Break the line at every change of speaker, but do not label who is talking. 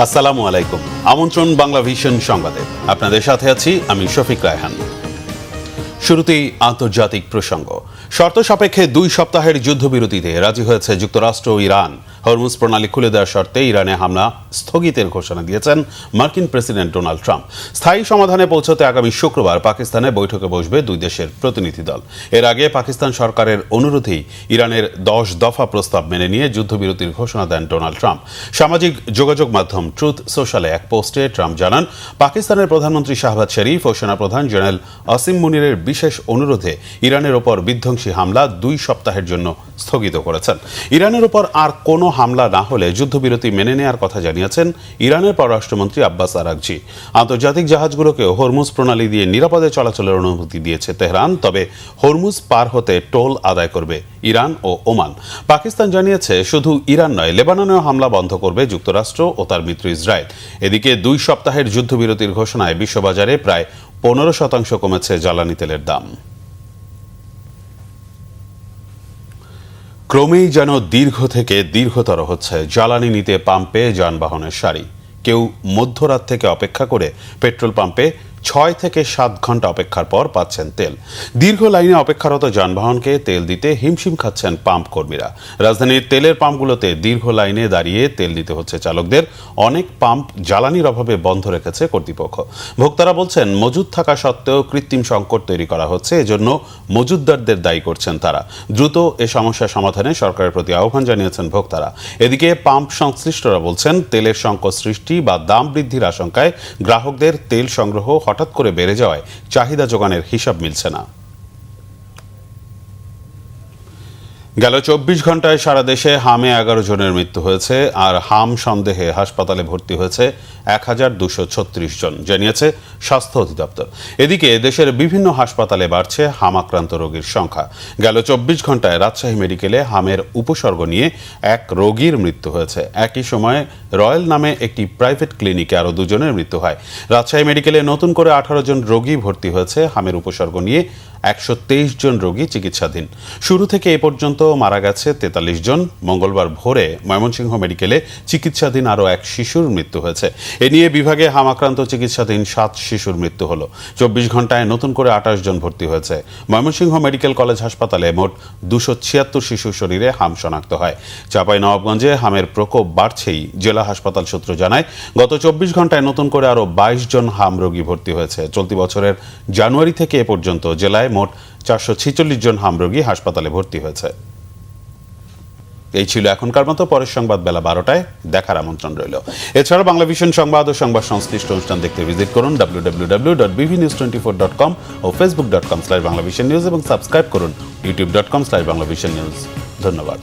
আসসালামু আলাইকুম। আমন্ত্রণ বাংলা ভিশন সংবাদে, আপনাদের সাথে আছি আমি শফিক রায়হান। শুরুতেই আন্তর্জাতিক প্রসঙ্গ। শর্ত সাপেক্ষে 2 সপ্তাহের যুদ্ধবিরতিতে রাজি হয়েছে যুক্তরাষ্ট্র ও ইরান। হরমুজ প্রণালী খুলে দেওয়ার শর্তে ইরানে হামলা স্থগিতের ঘোষণা দিয়েছেন মার্কিন প্রেসিডেন্ট ডোনাল্ড ট্রাম্প। স্থায়ী সমাধানে পৌঁছতে আগামী শুক্রবার পাকিস্তানে বৈঠকে বসবে 2 দেশের প্রতিনিধি দল। এর আগে পাকিস্তান সরকারের অনুরোধেই ইরানের 10 দফা প্রস্তাব মেনে নিয়ে যুদ্ধবিরতির ঘোষণা দেন ডোনাল্ড ট্রাম্প। সামাজিক যোগাযোগ মাধ্যম ট্রুথ সোশ্যালে এক পোস্টে ট্রাম্প জানান, পাকিস্তানের প্রধানমন্ত্রী শাহবাজ শরীফ ও সেনাপ্রধান জেনারেল আসিম মুনিরের বিশেষ অনুরোধে ইরানের ওপর বিধ্বংসী হামলা 2 সপ্তাহের জন্য স্থগিত করেছেন। ইরানের ওপর আর কোনো হামলা না হলে যুদ্ধবিরতি মেনে নেওয়ার কথা জানিয়েছেন ইরানের পররাষ্ট্রমন্ত্রী আব্বাস আরাগচি। আন্তর্জাতিক জাহাজগুলোকেও হরমুজ প্রণালী দিয়ে নিরাপদে চলাচলের অনুমতি দিয়েছে তেহরান, তবে হরমুজ পার হতে টোল আদায় করবে ইরান ও ওমান। পাকিস্তান জানিয়েছে শুধু ইরান নয়, লেবাননেও হামলা বন্ধ করবে যুক্তরাষ্ট্র ও তার মিত্র ইসরায়েল। এদিকে 2 সপ্তাহের যুদ্ধবিরতির ঘোষণায় বিশ্ববাজারে প্রায় 15% কমেছে জ্বালানি তেলের দাম। ক্রমেই যেন দীর্ঘ থেকে দীর্ঘতর হচ্ছে জ্বালানি নিতে পাম্পে যানবাহনের সারি। কেউ মধ্যরাত থেকে অপেক্ষা করে পেট্রোল পাম্পে 6 থেকে 7 ঘন্টা অপেক্ষার পর পাচ্ছেন তেল। দীর্ঘ লাইনে অপেক্ষারত যানবাহনকে তেল দিতে হিমশিম খাচ্ছেন পাম্প কর্মীরা। রাজধানীর তেলের পাম্পগুলোতে দীর্ঘ লাইনে দাঁড়িয়ে তেল দিতে হচ্ছে চালকদের। অনেক পাম্প জ্বালানির অভাবে বন্ধ রেখেছে কর্তৃপক্ষ। ভোক্তারা বলছেন, মজুদ থাকা সত্ত্বেও কৃত্রিম সংকট তৈরি করা হচ্ছে, এজন্য মজুতদারদের দায়ী করছেন তারা। দ্রুত এ সমস্যা সমাধানে সরকারের প্রতি আহ্বান জানিয়েছেন ভোক্তারা। এদিকে পাম্প সংশ্লিষ্টরা বলছেন, তেলের সংকট সৃষ্টি বা দাম বৃদ্ধির আশঙ্কায় গ্রাহকদের তেল সংগ্রহ হঠাৎ করে বেড়ে যাওয়ায় চাহিদা যোগানের হিসাব মিলছে না। গেল 24 ঘন্টায় সারা দেশে হামে 11 জনের মৃত্যু হয়েছে, আর হাম সন্দেহে হাসপাতালে ভর্তি হয়েছে 1236 জন, জানিয়েছে স্বাস্থ্য অধিদপ্তর। এদিকে দেশের বিভিন্ন হাসপাতালে বাড়ছে হাম আক্রান্ত রোগীর সংখ্যা। গেল 24 ঘন্টায় রাজশাহী মেডিকেলে হামের উপসর্গ নিয়ে 1 রোগীর মৃত্যু হয়েছে। একই সময়ে রয়্যাল নামে একটি প্রাইভেট ক্লিনিকে আরও 2 জনের মৃত্যু হয়। রাজশাহী মেডিকেলে নতুন করে 18 জন রোগী ভর্তি হয়েছে। হামের উপসর্গ নিয়ে 123 জন রোগী চিকিৎসাধীন। শুরু থেকে এ পর্যন্ত মারা গেছে 43 জন। মঙ্গলবার ভোরে ময়মনসিংহ মেডিকেলে চিকিৎসাধীন আরও 1 শিশুর মৃত্যু হয়েছে। এ নিয়ে বিভাগে হাম আক্রান্ত চিকিৎসাধীন 7 শিশুর মৃত্যু হলো। 24 ঘন্টায় নতুন করে 28 জন ভর্তি হয়েছে। ময়মনসিংহ মেডিকেল কলেজ হাসপাতালে মোট 276 শিশুর শরীরে হাম শনাক্ত হয়। চাঁপাইনবাবগঞ্জে হামের প্রকোপ বাড়ছেই জেলা হাসপাতাল সূত্র জানায়, গত 24 ঘন্টায় নতুন করে আরও 22 জন হাম রোগী ভর্তি হয়েছে। চলতি বছরের জানুয়ারি থেকে এ পর্যন্ত জেলায় মোট 446 জন হাম রোগী হাসপাতালে ভর্তি হয়েছে। এই ছিল এখনকার মতো। পরের সংবাদ বেলা 12টায় দেখার আমন্ত্রণ রইল। এছাড়া বাংলা ভিশন সংবাদ ও সংবাদ সংশ্লিষ্ট অনুষ্ঠান দেখতে ভিজিট করুন www.bvnews24.com ও facebook.com/banglavisionnews এবং সাবস্ক্রাইব করুন youtube.com/banglavisionnews। ধন্যবাদ।